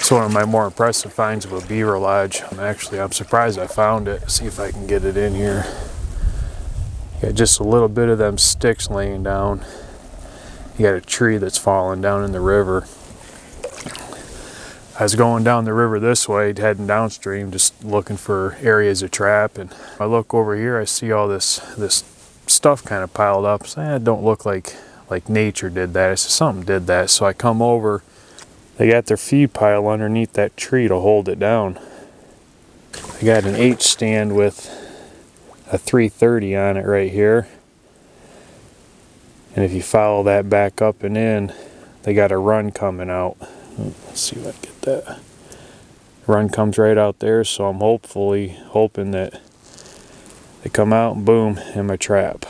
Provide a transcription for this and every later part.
It's one of my more impressive finds of a beaver lodge. I'm surprised I found it. See if I can get it in here. Got just a little bit of them sticks laying down. You got a tree that's fallen down in the river. I was going down the river this way, heading downstream, just looking for areas to trap. And I look over here, I see all this stuff kind of piled up. So it don't look like nature did that. I said something did that. So I come over. They got their feed pile underneath that tree to hold it down. I got an H stand with a 330 on it right here. And if you follow that back up and in, they got a run coming out. Let's see if I can get that. Run comes right out there, so I'm hoping that they come out and boom, in my trap.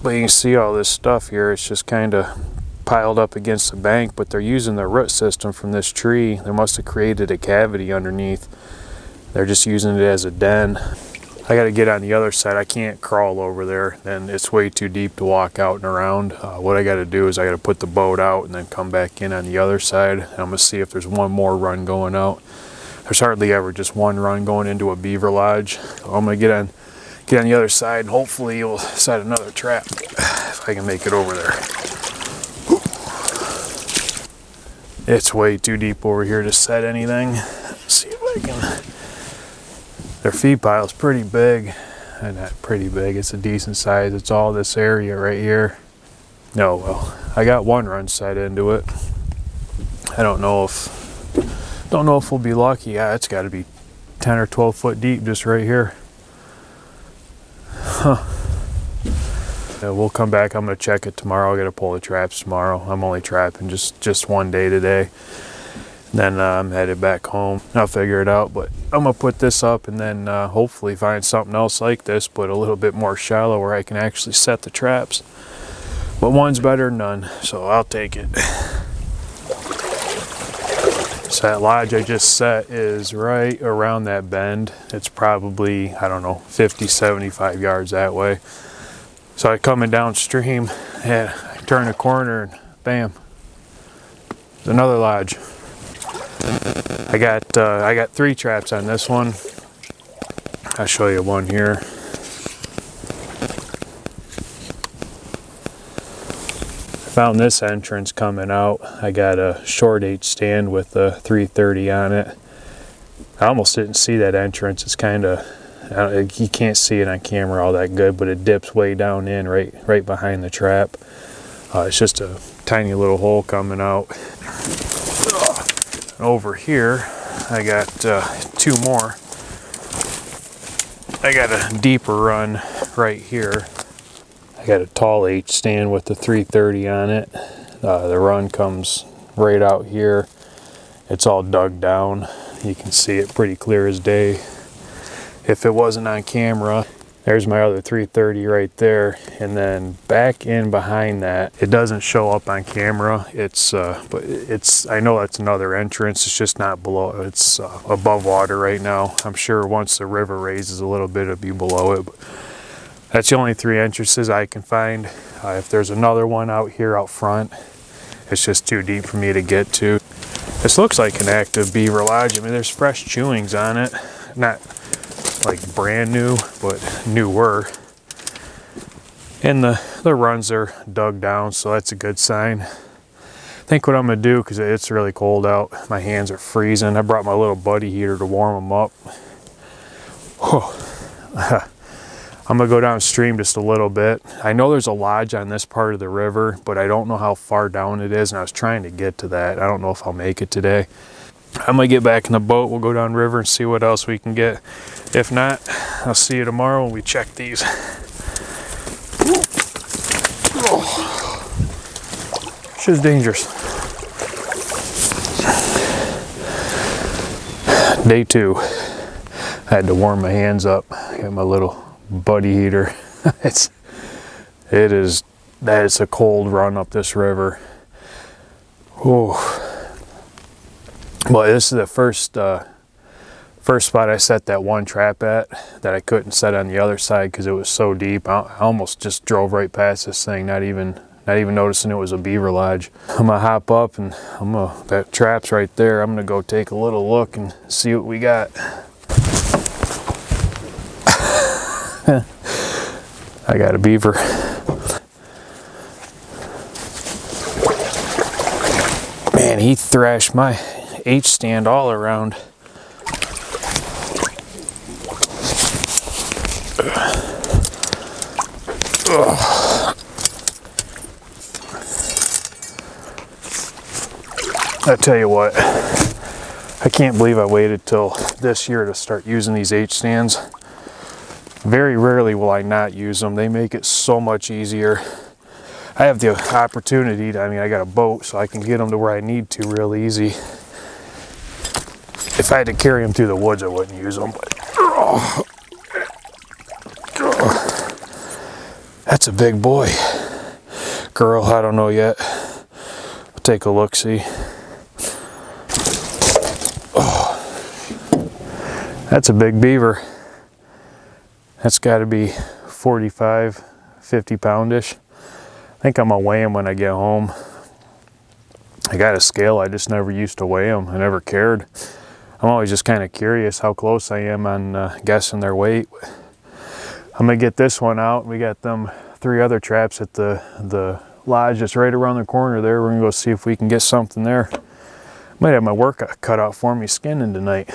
But you can see all this stuff here, it's just kind of piled up against the bank, but they're using the root system from this tree. They must have created a cavity underneath. They're just using it as a den. I got to get on the other side. I can't crawl over there, and it's way too deep to walk out and around. What I got to do is I got to put the boat out and then come back in on the other side. And I'm going to see if there's one more run going out. There's hardly ever just one run going into a beaver lodge. So I'm going to get on the other side, and hopefully you'll set another trap if I can make it over there. It's way too deep over here to set anything. Let's see if I can. Their feed pile is pretty big. Not pretty big, it's a decent size. It's all this area right here. No, well, I got one run set into it. I don't know if we'll be lucky. Yeah, it's got to be 10 or 12 foot deep just right here. Huh. Yeah, we'll come back. I'm gonna check it tomorrow. I gotta pull the traps tomorrow. I'm only trapping just one day today. Then I'm headed back home. I'll figure it out, but I'm gonna put this up and then hopefully find something else like this, but a little bit more shallow where I can actually set the traps. But one's better than none, so I'll take it. So that lodge I just set is right around that bend. It's probably, I don't know, 50, 75 yards that way. So I coming downstream and I turn a corner and bam, there's another lodge. I got 3 traps on this one. I'll show you one here. I found this entrance coming out. I got a short H stand with a 330 on it. I almost didn't see that entrance. It's kind of, you can't see it on camera all that good, but it dips way down in right behind the trap. It's just a tiny little hole coming out. Over here I got 2 more. I got a deeper run right here. I got a tall H stand with the 330 on it. The run comes right out here. It's all dug down. You can see it pretty clear as day. If it wasn't on camera, there's my other 330 right there, and then back in behind that, it doesn't show up on camera. But I know that's another entrance. It's just not below. It's above water right now. I'm sure once the river raises a little bit, it'll be below it. But that's the only 3 entrances I can find. If there's another one out here out front, it's just too deep for me to get to. This looks like an active beaver lodge. I mean, there's fresh chewings on it. Not like brand new, but newer. And the runs are dug down, so that's a good sign. I think what I'm gonna do, because it's really cold out, my hands are freezing. I brought my little buddy heater to warm them up. I'm gonna go downstream just a little bit. I know there's a lodge on this part of the river, but I don't know how far down it is, and I was trying to get to that. I don't know if I'll make it today. I'm gonna get back in the boat. We'll go down river and see what else we can get. If not, I'll see you tomorrow when we check these. Shit's dangerous. Day 2. I had to warm my hands up. I got my little buddy heater. That is a cold run up this river. Oh. But this is the first spot I set that one trap at that I couldn't set on the other side because it was so deep. I almost just drove right past this thing, not even not even noticing it was a beaver lodge. I'm gonna hop up and that trap's right there. I'm gonna go take a little look and see what we got. I got a beaver. Man, he thrashed my H stand all around. I tell you what, I can't believe I waited till this year to start using these H stands. Very rarely will I not use them. They make it so much easier. I have the opportunity to, I got a boat, so I can get them to where I need to real easy. If I had to carry them through the woods, I wouldn't use them, but that's a big boy. Girl, I don't know yet. I'll take a look-see. That's a big beaver. That's got to be 45, 50 poundish. I think I'm gonna weigh him when I get home. I got a scale, I just never used to weigh them. I never cared. I'm always just kind of curious how close I am on guessing their weight. I'm gonna get this one out. We got them 3 other traps at the lodge that's right around the corner there. We're gonna go see if we can get something there. Might have my work cut out for me skinning tonight.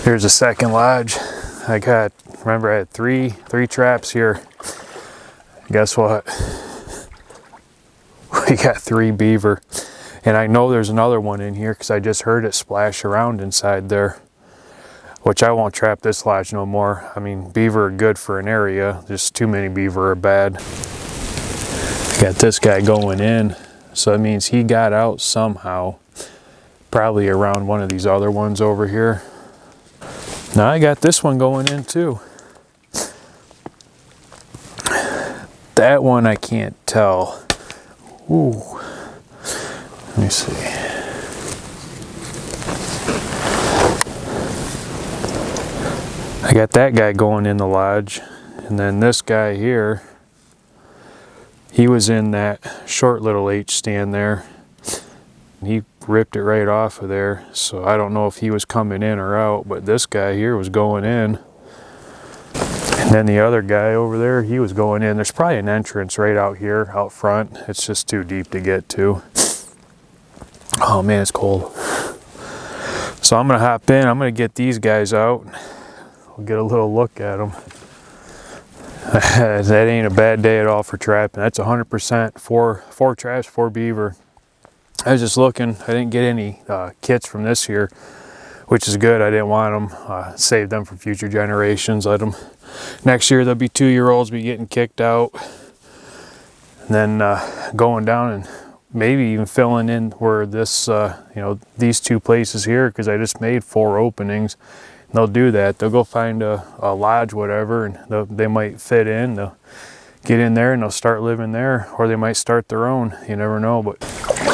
Here's the second lodge. Remember I had three traps here. Guess what? We got 3 beaver. And I know there's another one in here because I just heard it splash around inside there. Which I won't trap this lodge no more. I mean, beaver are good for an area. Just too many beaver are bad. Got this guy going in. So that means he got out somehow. Probably around one of these other ones over here. Now I got this one going in too. That one I can't tell. Ooh. Let me see. I got that guy going in the lodge. And then this guy here, he was in that short little H stand there. He ripped it right off of there. So I don't know if he was coming in or out, but this guy here was going in. And then the other guy over there, he was going in. There's probably an entrance right out here, out front. It's just too deep to get to. Oh man, it's cold. So I'm gonna hop in. I'm gonna get these guys out. We'll get a little look at them. That ain't a bad day at all for trapping. That's 100% 4 traps, 4 beaver. I was just looking. I didn't get any kits from this year, which is good. I didn't want them. Save them for future generations. Let them. Next year they'll be 2-year-olds be getting kicked out, and then going down and maybe even filling in where this, these 2 places here, because I just made 4 openings. And they'll do that. They'll go find a lodge, whatever, and they might fit in. They'll get in there and they'll start living there, or they might start their own. You never know. But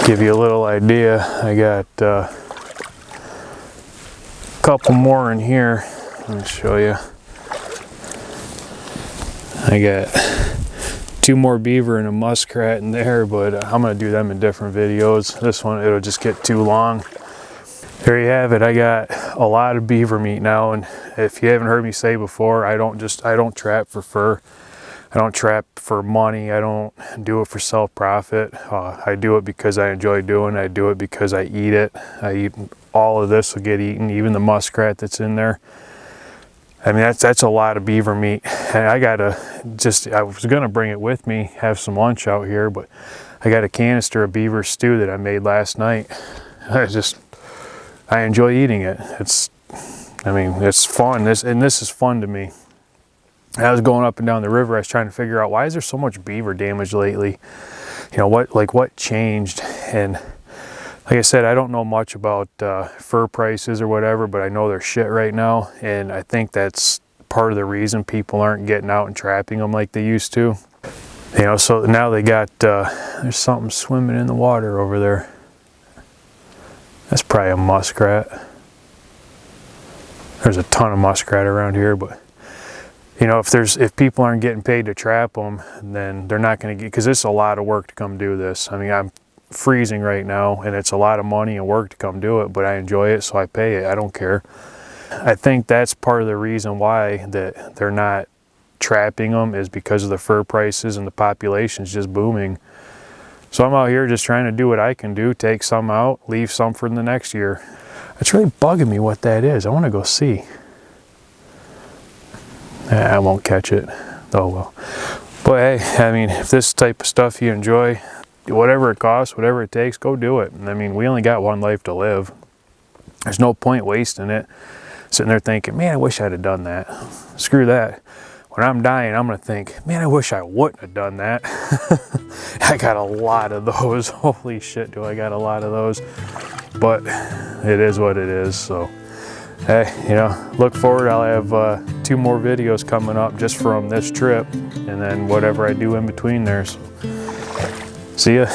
give you a little idea, I got a couple more in here. Let me show you. I got 2 more beaver and a muskrat in there, but I'm gonna do them in different videos. This one, it'll just get too long. There you have it. I got a lot of beaver meat now, and if you haven't heard me say before, I don't trap for fur. I don't trap for money. I don't do it for self-profit. I do it because I enjoy doing it. I do it because I eat it. I eat all of this will get eaten, even the muskrat that's in there. I mean, that's a lot of beaver meat. And I was gonna bring it with me, have some lunch out here, but I got a canister of beaver stew that I made last night. I enjoy eating it. It's fun. This is fun to me. I was going up and down the river. I was trying to figure out, why is there so much beaver damage lately? You know, what changed? And like I said, I don't know much about fur prices or whatever, but I know they're shit right now. And I think that's part of the reason people aren't getting out and trapping them like they used to. You know, so now they got, there's something swimming in the water over there. That's probably a muskrat. There's a ton of muskrat around here, but you know, if people aren't getting paid to trap them, then they're not going to get, because it's a lot of work to come do this. I mean, I'm freezing right now, and it's a lot of money and work to come do it, but I enjoy it, so I pay it. I don't care. I think that's part of the reason why that they're not trapping them, is because of the fur prices and the population's just booming. So I'm out here just trying to do what I can do, take some out, leave some for the next year. It's really bugging me what that is. I want to go see. I won't catch it. Oh well. But hey, I mean, if this type of stuff you enjoy, whatever it costs, whatever it takes, go do it. I mean, we only got one life to live. There's no point wasting it, sitting there thinking, man, I wish I'd have done that. Screw that. When I'm dying, I'm going to think, man, I wish I wouldn't have done that. I got a lot of those. Holy shit, do I got a lot of those. But it is what it is. So, hey, you know, look forward. I'll have 2 more videos coming up just from this trip, and then whatever I do in between there. So, see ya.